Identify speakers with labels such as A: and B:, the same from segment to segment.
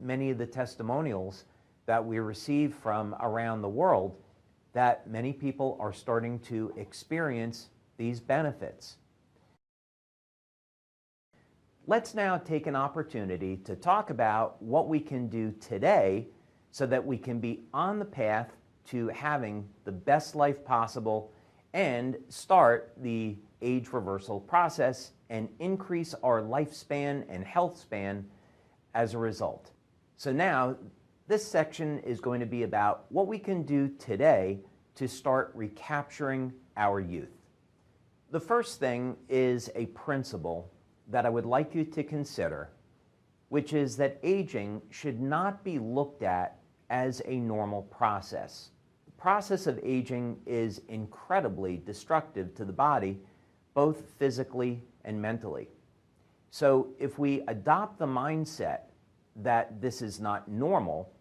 A: many of the testimonials that we receive from around the world that many people are starting to experience these benefits. Let's now take an opportunity to talk about what we can do today so that we can be on the path to having the best life possible and start the age reversal process and increase our lifespan and health span as a result. So now, this section is going to be about what we can do today to start recapturing our youth. The first thing is a principle that I would like you to consider, which is that aging should not be looked at as a normal process. The process of aging is incredibly destructive to the body, both physically and mentally. So if we adopt the mindset that this is not normal,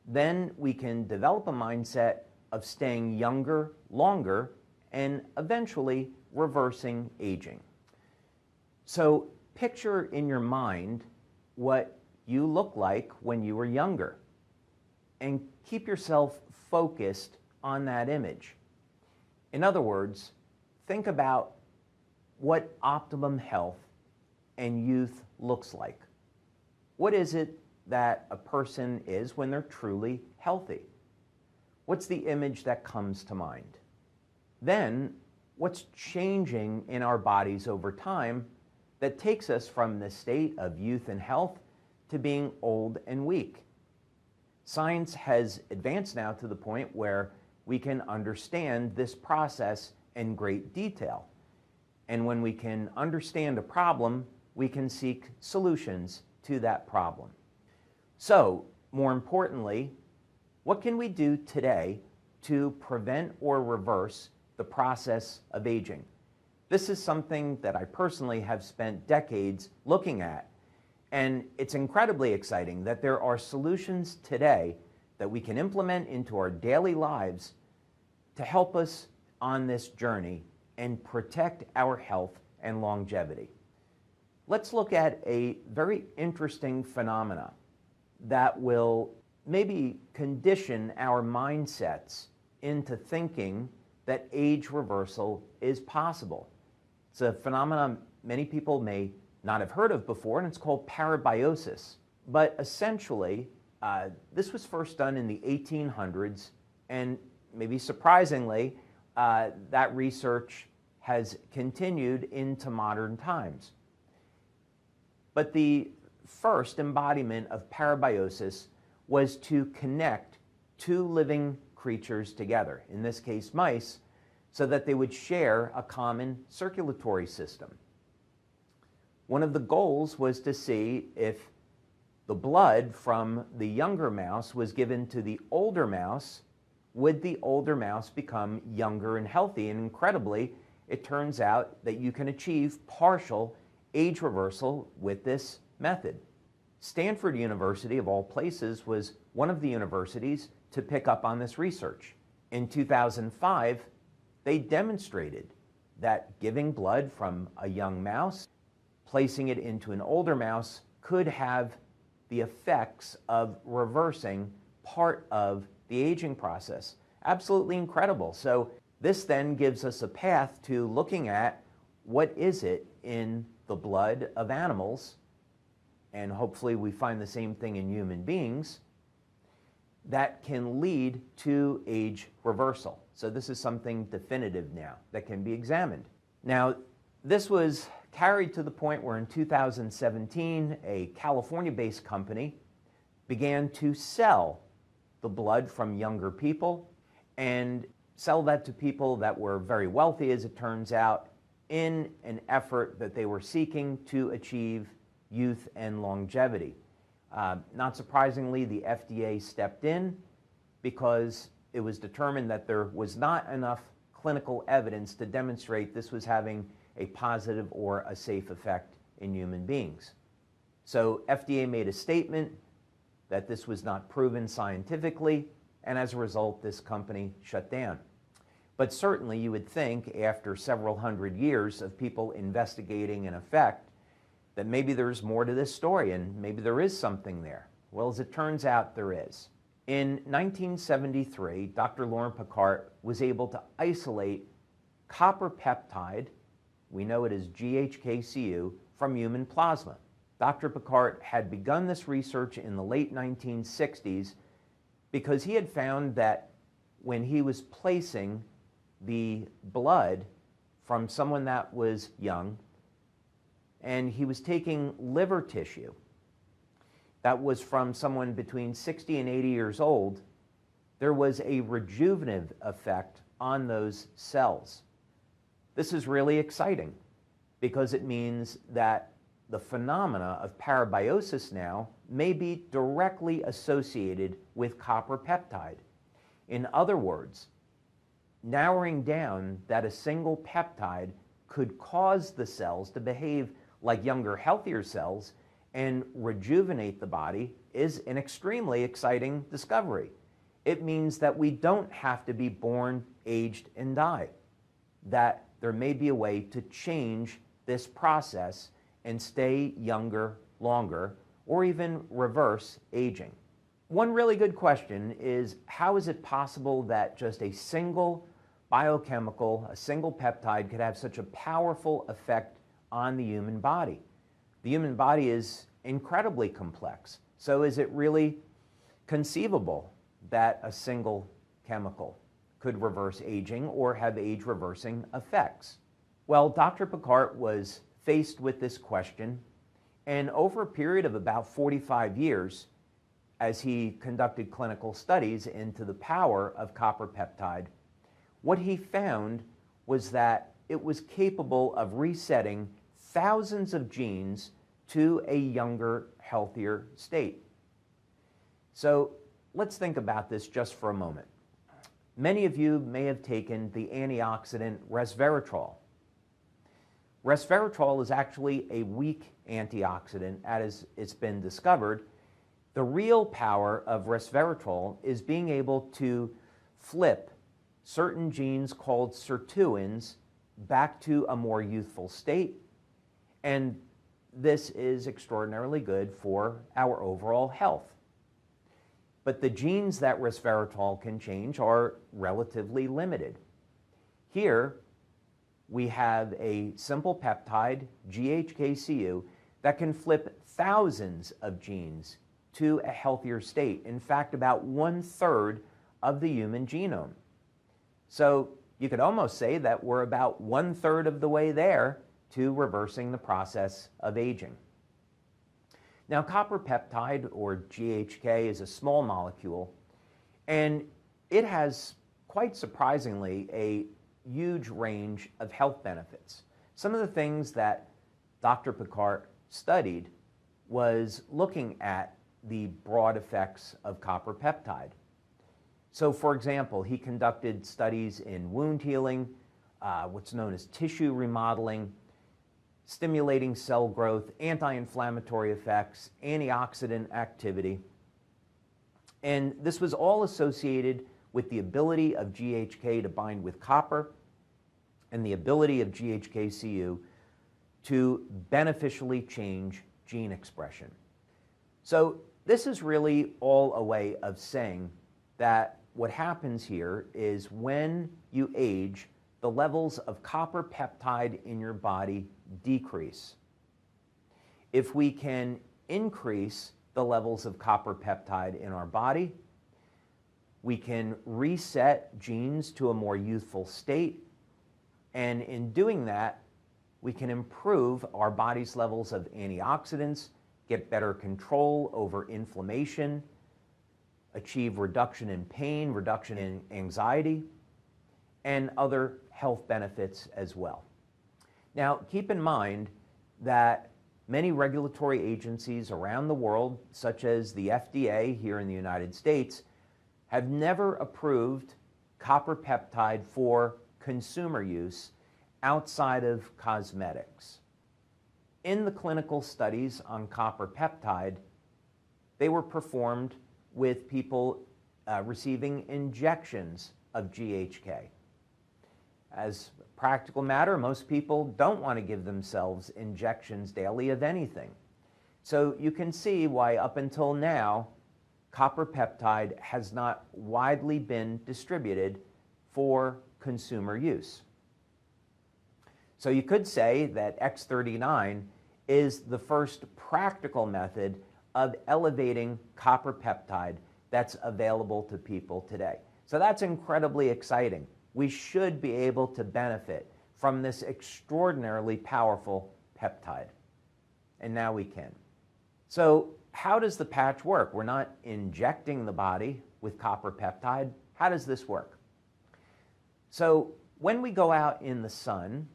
A: then we can develop a mindset of staying younger longer and eventually reversing aging. So picture in your mind what you look like when you were younger and keep yourself focused on that image. In other words, think about what optimum health and youth looks like. What is it that a person is when they're truly healthy? What's the image that comes to mind? Then, what's changing in our bodies over time that takes us from the state of youth and health to being old and weak? Science has advanced now to the point where we can understand this process in great detail. And when we can understand a problem, we can seek solutions to that problem. So, more importantly, what can we do today to prevent or reverse the process of aging? This is something that I personally have spent decades looking at, and it's incredibly exciting that there are solutions today that we can implement into our daily lives to help us on this journey and protect our health and longevity. Let's look at a very interesting phenomena that will maybe condition our mindsets into thinking that age reversal is possible. It's a phenomenon many people may not have heard of before, and it's called parabiosis. But essentially, this was first done in the 1800s, and maybe surprisingly, that research has continued into modern times. But the first embodiment of parabiosis was to connect two living creatures together, in this case mice, so that they would share a common circulatory system. One of the goals was to see if the blood from the younger mouse was given to the older mouse, would the older mouse become younger and healthy? And incredibly, it turns out that you can achieve partial age reversal with this method. Stanford University, of all places, was one of the universities to pick up on this research. In 2005, they demonstrated that giving blood from a young mouse, placing it into an older mouse, could have the effects of reversing part of the aging process. Absolutely incredible. So this then gives us a path to looking at what is it in the blood of animals, and hopefully we find the same thing in human beings, that can lead to age reversal. So this is something definitive now that can be examined. Now, this was carried to the point where in 2017, a California-based company began to sell the blood from younger people and sell that to people that were very wealthy, as it turns out, in an effort that they were seeking to achieve youth and longevity. Not surprisingly, the FDA stepped in because it was determined that there was not enough clinical evidence to demonstrate this was having a positive or a safe effect in human beings. So FDA made a statement that this was not proven scientifically, and as a result, this company shut down. But certainly you would think after several hundred years of people investigating an effect that maybe there's more to this story and maybe there is something there. Well, as it turns out, there is. In 1973, Dr. Lauren Picard was able to isolate copper peptide, we know it as GHKCU, from human plasma. Dr. Picard had begun this research in the late 1960s because he had found that when he was placing the blood from someone that was young, and he was taking liver tissue that was from someone between 60 and 80 years old, there was a rejuvenative effect on those cells. This is really exciting because it means that the phenomena of parabiosis now may be directly associated with copper peptide. In other words, narrowing down that a single peptide could cause the cells to behave like younger, healthier cells and rejuvenate the body is an extremely exciting discovery. It means that we don't have to be born, aged, and die, that there may be a way to change this process and stay younger longer, or even reverse aging. One really good question is, how is it possible that just a single biochemical, a single peptide could have such a powerful effect on the human body? The human body is incredibly complex. So is it really conceivable that a single chemical could reverse aging or have age-reversing effects? Well, Dr. Picard was faced with this question, and over a period of about 45 years, as he conducted clinical studies into the power of copper peptide, what he found was that it was capable of resetting thousands of genes to a younger, healthier state. So let's think about this just for a moment. Many of you may have taken the antioxidant resveratrol. Resveratrol is actually a weak antioxidant, as it's been discovered. The real power of resveratrol is being able to flip certain genes called sirtuins back to a more youthful state, and this is extraordinarily good for our overall health. But the genes that resveratrol can change are relatively limited. Here, we have a simple peptide, GHKCU, that can flip thousands of genes to a healthier state. In fact, about 1/3 of the human genome. So you could almost say that we're about 1/3 of the way there to reversing the process of aging. Now, copper peptide, or GHK, is a small molecule, and it has, quite surprisingly, a huge range of health benefits. Some of the things that Dr. Picard studied was looking at the broad effects of copper peptide. So, for example, he conducted studies in wound healing, what's known as tissue remodeling, stimulating cell growth, anti-inflammatory effects, antioxidant activity. And this was all associated with the ability of GHK to bind with copper and the ability of GHKCU to beneficially change gene expression. So this is really all a way of saying that what happens here is when you age, the levels of copper peptide in your body decrease. If we can increase the levels of copper peptide in our body, we can reset genes to a more youthful state, and in doing that, we can improve our body's levels of antioxidants, get better control over inflammation, achieve reduction in pain, reduction in anxiety, and other health benefits as well. Now, keep in mind that many regulatory agencies around the world, such as the FDA here in the United States, have never approved copper peptide for consumer use outside of cosmetics. In the clinical studies on copper peptide, they were performed with people receiving injections of GHK. As a practical matter, most people don't want to give themselves injections daily of anything. So you can see why up until now, copper peptide has not widely been distributed for consumer use. So you could say that X39 is the first practical method of elevating copper peptide that's available to people today. So that's incredibly exciting. We should be able to benefit from this extraordinarily powerful peptide. And now we can. So how does the patch work? We're not injecting the body with copper peptide. How does this work? So when we go out in the sun,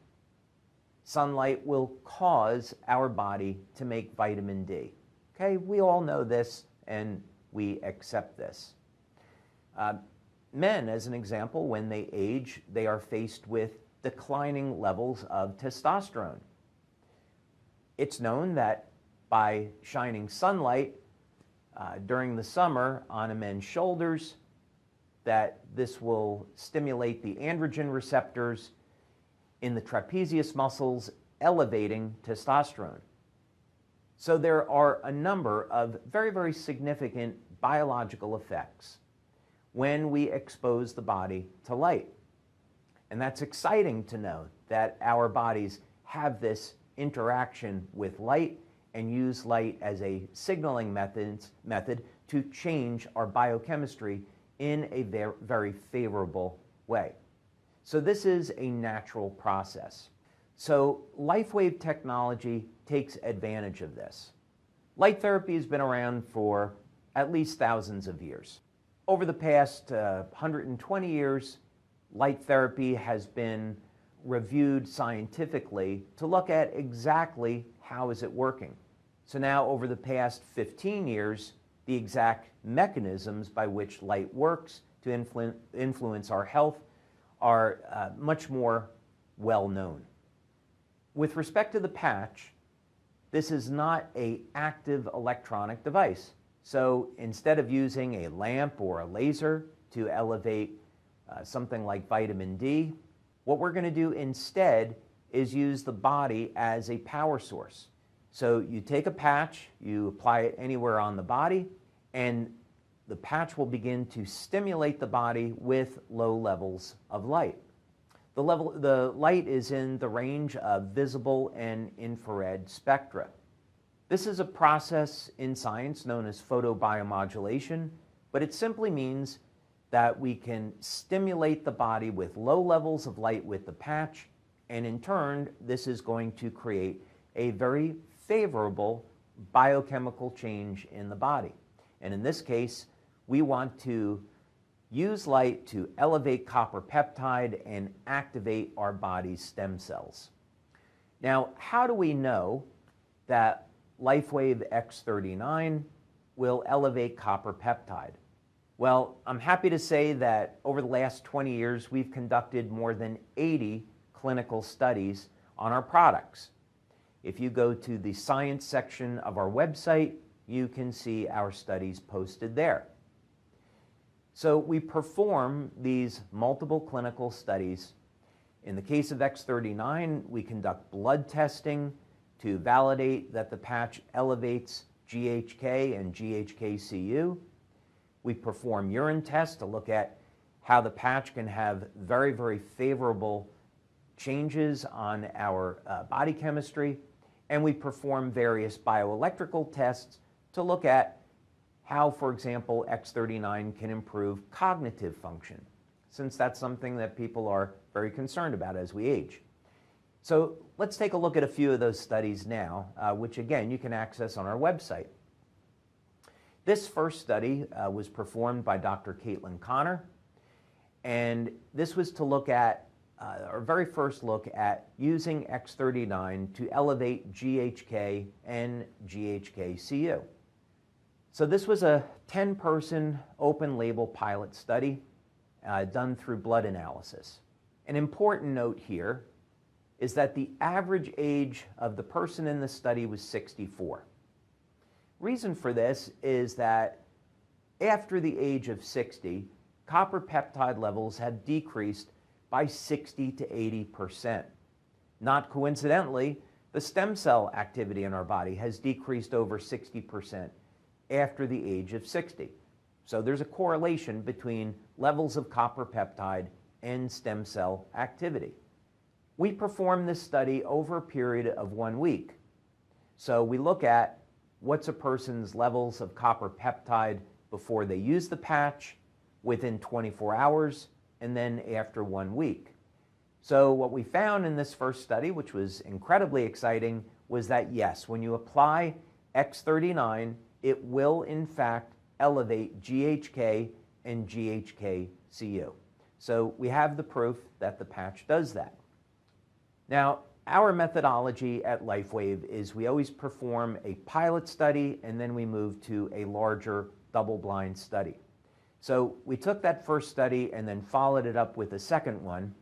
A: sunlight will cause our body to make vitamin D. Okay, we all know this and we accept this. Men, as an example, when they age, they are faced with declining levels of testosterone. It's known that by shining sunlight during the summer on a man's shoulders, that this will stimulate the androgen receptors in the trapezius muscles, elevating testosterone. So there are a number of very, very significant biological effects when we expose the body to light. And that's exciting to know that our bodies have this interaction with light and use light as a signaling method to change our biochemistry in a very favorable way. So this is a natural process. So LifeWave technology takes advantage of this. Light therapy has been around for at least thousands of years. Over the past 120 years, light therapy has been reviewed scientifically to look at exactly how is it working. So now over the past 15 years, the exact mechanisms by which light works to influence our health are much more well known. With respect to the patch, this is not an active electronic device. So instead of using a lamp or a laser to elevate something like vitamin D, what we're going to do instead is use the body as a power source. So you take a patch, you apply it anywhere on the body, and the patch will begin to stimulate the body with low levels of light. The light is in the range of visible and infrared spectra. This is a process in science known as photobiomodulation, but it simply means that we can stimulate the body with low levels of light with the patch, and in turn, this is going to create a very favorable biochemical change in the body. And in this case, we want to use light to elevate copper peptide and activate our body's stem cells. Now, how do we know that LifeWave X39 will elevate copper peptide? Well, I'm happy to say that over the last 20 years, we've conducted more than 80 clinical studies on our products. If you go to the science section of our website, you can see our studies posted there. So we perform these multiple clinical studies. In the case of X39, we conduct blood testing to validate that the patch elevates GHK and GHK-Cu. We perform urine tests to look at how the patch can have very, very favorable changes on our body chemistry. And we perform various bioelectrical tests to look at how, for example, X39 can improve cognitive function, since that's something that people are very concerned about as we age. So let's take a look at a few of those studies now, which again, you can access on our website. This first study was performed by Dr. Caitlin Connor, and this was to look at, our very first look at using X39 to elevate GHK and GHK-Cu. So this was a 10-person open-label pilot study done through blood analysis. An important note here is that the average age of the person in the study was 64. Reason for this is that after the age of 60, copper peptide levels had decreased by 60 to 80%. Not coincidentally, The stem cell activity in our body has decreased over 60% after the age of 60. So there's a correlation between levels of copper peptide and stem cell activity. We perform this study over a period of 1 week. So we look at what's a person's levels of copper peptide before they use the patch, within 24 hours, and then after 1 week. So what we found in this first study, which was incredibly exciting, was that yes, when you apply X39, it will in fact elevate GHK and GHK-Cu. So we have the proof that the patch does that. Now, our methodology at LifeWave is we always perform a pilot study and then we move to a larger double-blind study. So we took that first study and then followed it up with a second one.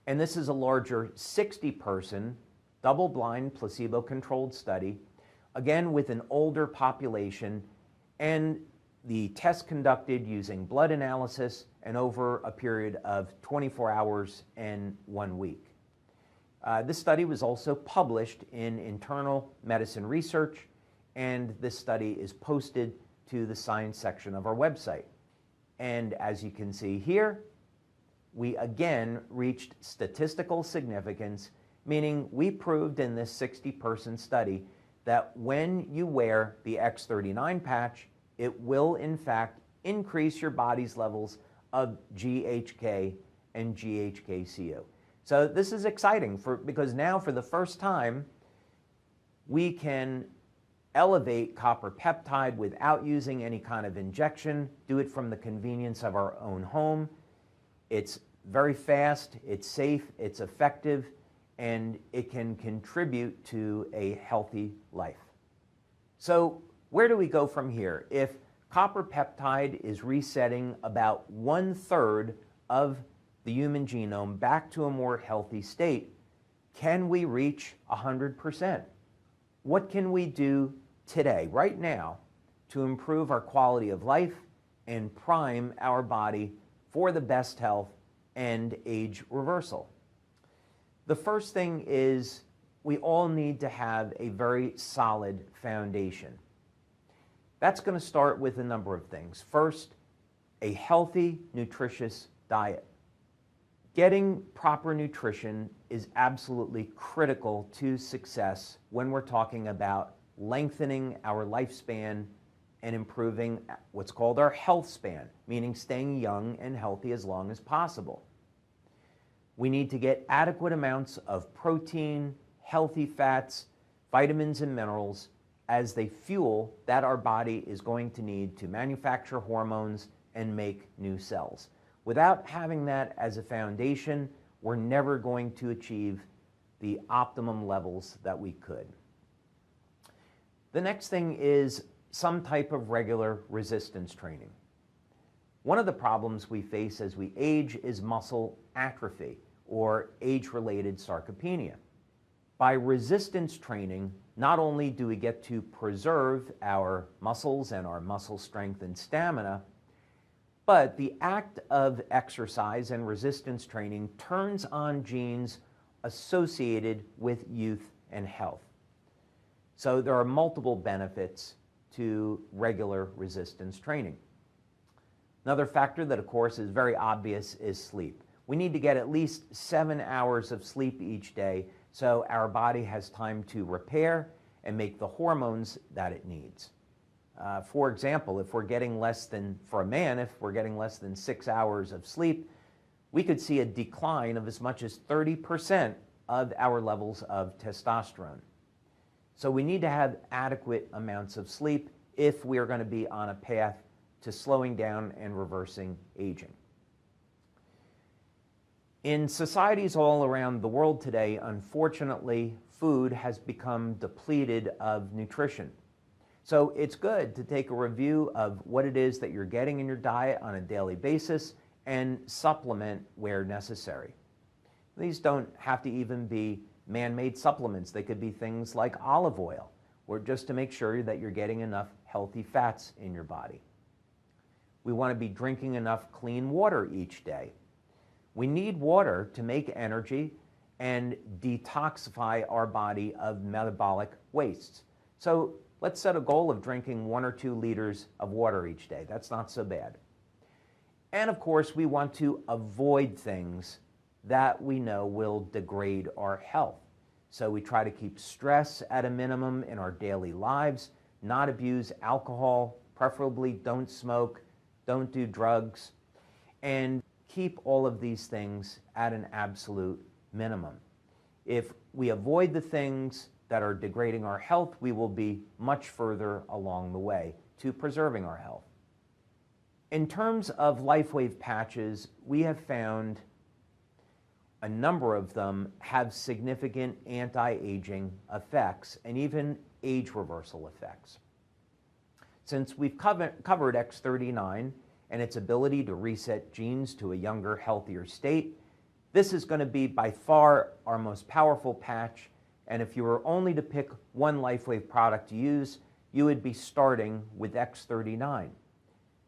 A: And this is a larger 60-person, double-blind, placebo-controlled study, again with an older population, and the test conducted using blood analysis and over a period of 24 hours and 1 week. This study was also published in Internal Medicine Research, and this study is posted to the science section of our website. And as you can see here, we again reached statistical significance, meaning we proved in this 60-person study that when you wear the X39 patch, it will in fact increase your body's levels of GHK and GHK-Cu. So this is exciting because now for the first time, we can elevate copper peptide without using any kind of injection, do it from the convenience of our own home. It's very fast, it's safe, it's effective, and it can contribute to a healthy life. So where do we go from here? If copper peptide is resetting about 1/3 of the human genome back to a more healthy state, can we reach 100%? What can we do today, right now, to improve our quality of life and prime our body for the best health and age reversal? The first thing is we all need to have a very solid foundation. That's going to start with a number of things. First, a healthy, nutritious diet. Getting proper nutrition is absolutely critical to success when we're talking about lengthening our lifespan and improving what's called our health span, meaning staying young and healthy as long as possible. We need to get adequate amounts of protein, healthy fats, vitamins and minerals as they fuel that our body is going to need to manufacture hormones and make new cells. Without having that as a foundation, we're never going to achieve the optimum levels that we could. The next thing is some type of regular resistance training. One of the problems we face as we age is muscle atrophy or age-related sarcopenia. By resistance training, not only do we get to preserve our muscles and our muscle strength and stamina, but the act of exercise and resistance training turns on genes associated with youth and health. So there are multiple benefits to regular resistance training. Another factor that, of course, is very obvious is sleep. We need to get at least 7 hours of sleep each day so our body has time to repair and make the hormones that it needs. For example, if we're getting less than 6 hours of sleep, we could see a decline of as much as 30% of our levels of testosterone. So we need to have adequate amounts of sleep if we are going to be on a path to slowing down and reversing aging. In societies all around the world today, unfortunately, food has become depleted of nutrition. So it's good to take a review of what it is that you're getting in your diet on a daily basis and supplement where necessary. These don't have to even be man-made supplements. They could be things like olive oil, or just to make sure that you're getting enough healthy fats in your body. We want to be drinking enough clean water each day. We need water to make energy and detoxify our body of metabolic wastes. So let's set a goal of drinking 1 or 2 liters of water each day. That's not so bad. And of course, we want to avoid things that we know will degrade our health. So we try to keep stress at a minimum in our daily lives, not abuse alcohol, preferably don't smoke, don't do drugs, and keep all of these things at an absolute minimum. If we avoid the things that are degrading our health, we will be much further along the way to preserving our health. In terms of LifeWave patches, we have found a number of them have significant anti-aging effects and even age reversal effects. Since we've covered X39 and its ability to reset genes to a younger, healthier state, this is going to be by far our most powerful patch, and if you were only to pick one LifeWave product to use, you would be starting with X39.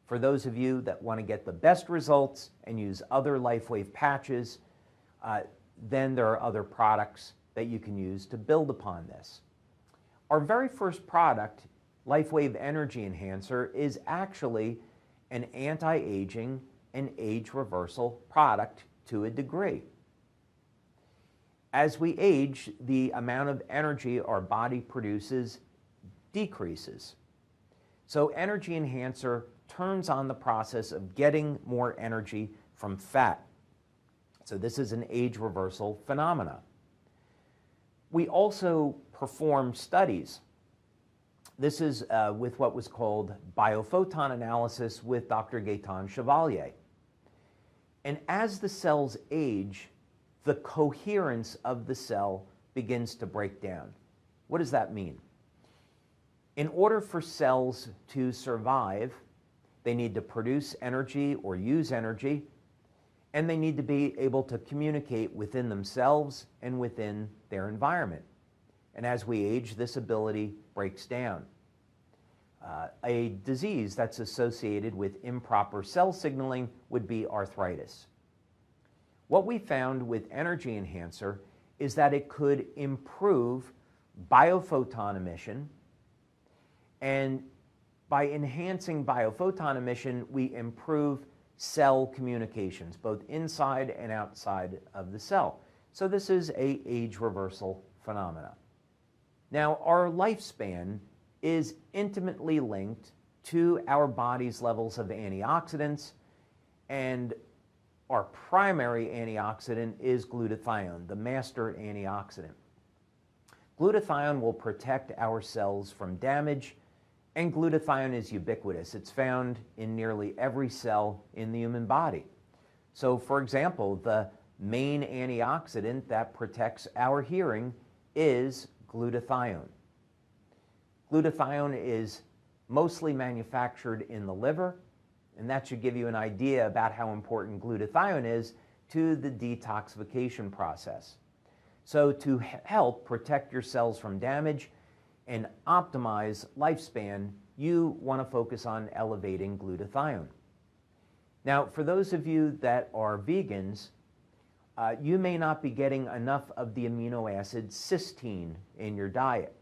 A: For those of you that want to get the best results and use other LifeWave patches, then there are other products that you can use to build upon this. Our very first product, LifeWave Energy Enhancer, is actually an anti-aging and age reversal product to a degree. As we age, the amount of energy our body produces decreases. So Energy Enhancer turns on the process of getting more energy from fat. So this is an age reversal phenomena. We also perform studies. This is with what was called biophoton analysis with Dr. Gaetan Chevalier. And as the cells age, the coherence of the cell begins to break down. What does that mean? In order for cells to survive, they need to produce energy or use energy, and they need to be able to communicate within themselves and within their environment. And as we age, this ability breaks down. A disease that's associated with improper cell signaling would be arthritis. What we found with Energy Enhancer is that it could improve biophoton emission, and by enhancing biophoton emission, we improve cell communications, both inside and outside of the cell. So this is an age reversal phenomena. Now, our lifespan is intimately linked to our body's levels of antioxidants, and our primary antioxidant is glutathione, the master antioxidant. Glutathione will protect our cells from damage, and glutathione is ubiquitous. It's found in nearly every cell in the human body. So, for example, the main antioxidant that protects our hearing is glutathione. Glutathione is mostly manufactured in the liver, and that should give you an idea about how important glutathione is to the detoxification process. So to help protect your cells from damage and optimize lifespan, you want to focus on elevating glutathione. Now, for those of you that are vegans, you may not be getting enough of the amino acid cysteine in your diet.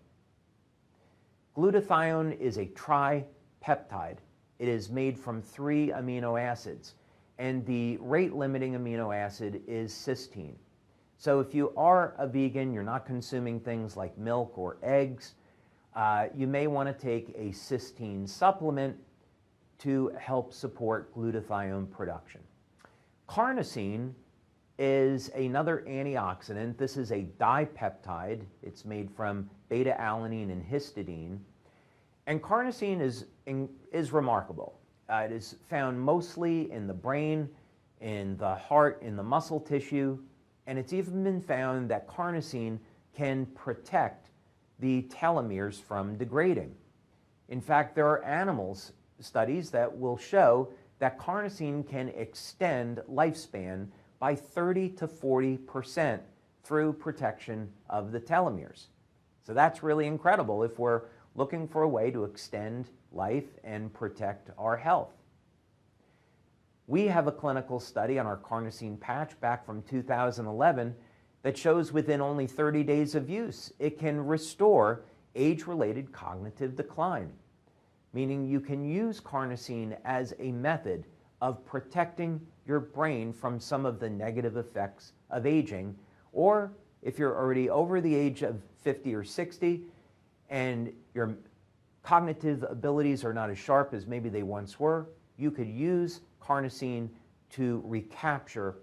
A: Glutathione is a tripeptide. It is made from 3 amino acids, and the rate-limiting amino acid is cysteine. So if you are a vegan, you're not consuming things like milk or eggs, you may want to take a cysteine supplement to help support glutathione production. Carnosine is another antioxidant. This is a dipeptide. It's made from beta-alanine and histidine. And carnosine is remarkable. It is found mostly in the brain, in the heart, in the muscle tissue, and it's even been found that carnosine can protect the telomeres from degrading. In fact, there are animals studies that will show that carnosine can extend lifespan by 30 to 40% through protection of the telomeres. So that's really incredible if we're looking for a way to extend life and protect our health. We have a clinical study on our carnosine patch back from 2011 that shows within only 30 days of use, it can restore age-related cognitive decline, meaning you can use carnosine as a method of protecting your brain from some of the negative effects of aging, or if you're already over the age of 50 or 60 and your cognitive abilities are not as sharp as maybe they once were, you could use carnosine to recapture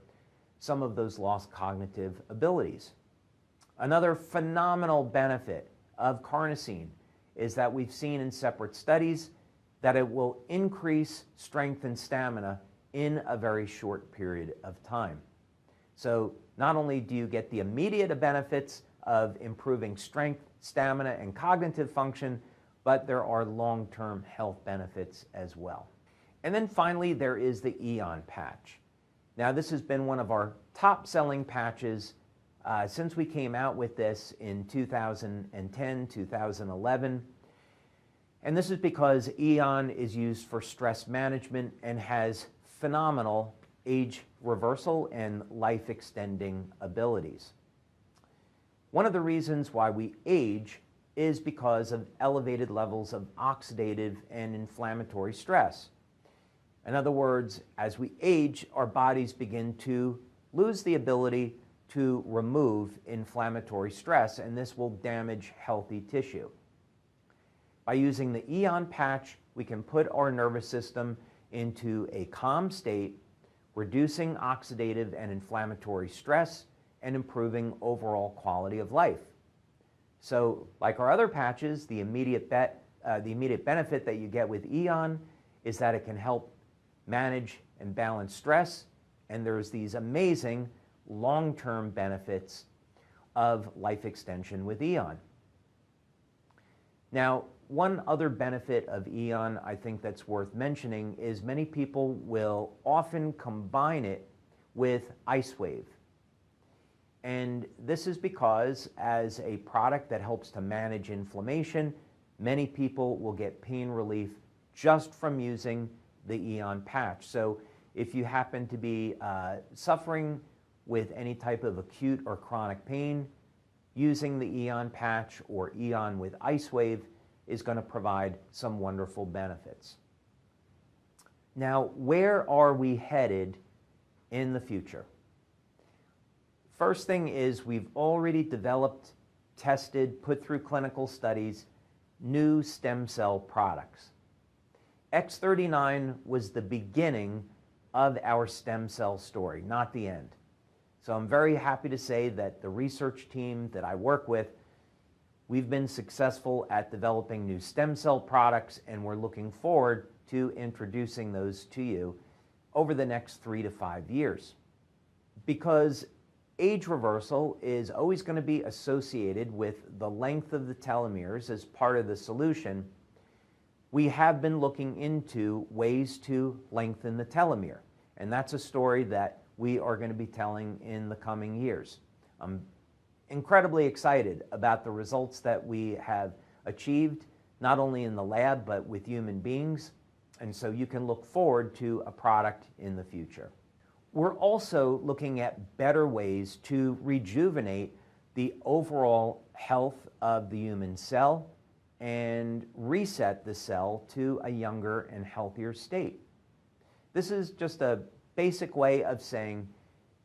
A: some of those lost cognitive abilities. Another phenomenal benefit of carnosine is that we've seen in separate studies that it will increase strength and stamina in a very short period of time. So not only do you get the immediate benefits of improving strength, stamina, and cognitive function, but there are long-term health benefits as well. And then finally, there is the Eon patch. Now, this has been one of our top-selling patches since we came out with this in 2010, 2011. And this is because Eon is used for stress management and has phenomenal age reversal and life extending abilities. One of the reasons why we age is because of elevated levels of oxidative and inflammatory stress. In other words, as we age, our bodies begin to lose the ability to remove inflammatory stress, and this will damage healthy tissue. By using the Eon patch, we can put our nervous system into a calm state, reducing oxidative and inflammatory stress and improving overall quality of life. So, like our other patches, the immediate benefit that you get with Eon is that it can help manage and balance stress, and there's these amazing long-term benefits of life extension with Eon. Now, one other benefit of Eon I think that's worth mentioning is many people will often combine it with IceWave. And this is because as a product that helps to manage inflammation, many people will get pain relief just from using the Eon patch. So if you happen to be suffering with any type of acute or chronic pain, using the Eon patch or Eon with IceWave is going to provide some wonderful benefits. Now, where are we headed in the future? First thing is we've already developed, tested, put through clinical studies, new stem cell products. X39 was the beginning of our stem cell story, not the end. So I'm very happy to say that the research team that I work with, we've been successful at developing new stem cell products, and we're looking forward to introducing those to you over the next 3 to 5 years. Because age reversal is always going to be associated with the length of the telomeres as part of the solution, we have been looking into ways to lengthen the telomere. And that's a story that we are going to be telling in the coming years. I'm incredibly excited about the results that we have achieved, not only in the lab, but with human beings. And so you can look forward to a product in the future. We're also looking at better ways to rejuvenate the overall health of the human cell and reset the cell to a younger and healthier state. This is just a basic way of saying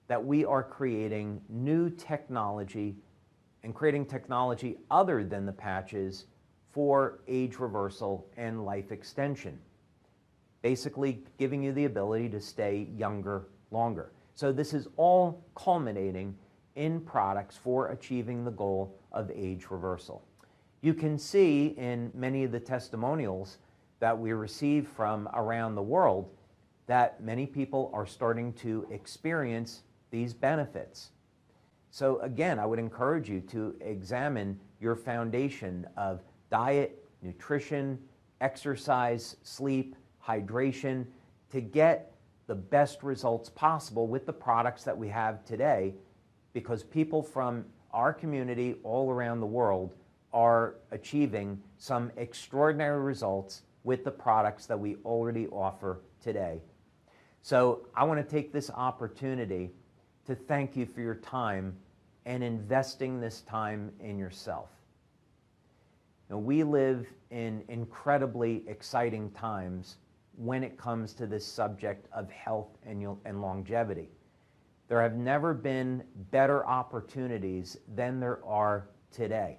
A: that we are creating new technology and creating technology other than the patches for age reversal and life extension. Basically giving you the ability to stay younger longer. So this is all culminating in products for achieving the goal of age reversal. You can see in many of the testimonials that we receive from around the world that many people are starting to experience these benefits. So again, I would encourage you to examine your foundation of diet, nutrition, exercise, sleep, hydration to get the best results possible with the products that we have today, because people from our community all around the world are achieving some extraordinary results with the products that we already offer today. So I want to take this opportunity to thank you for your time and investing this time in yourself. Now, we live in incredibly exciting times when it comes to this subject of health and longevity. There have never been better opportunities than there are today.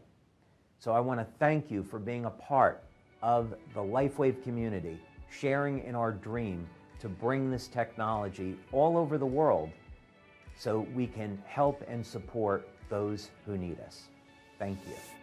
A: So I want to thank you for being a part of the LifeWave community, sharing in our dream to bring this technology all over the world so we can help and support those who need us. Thank you.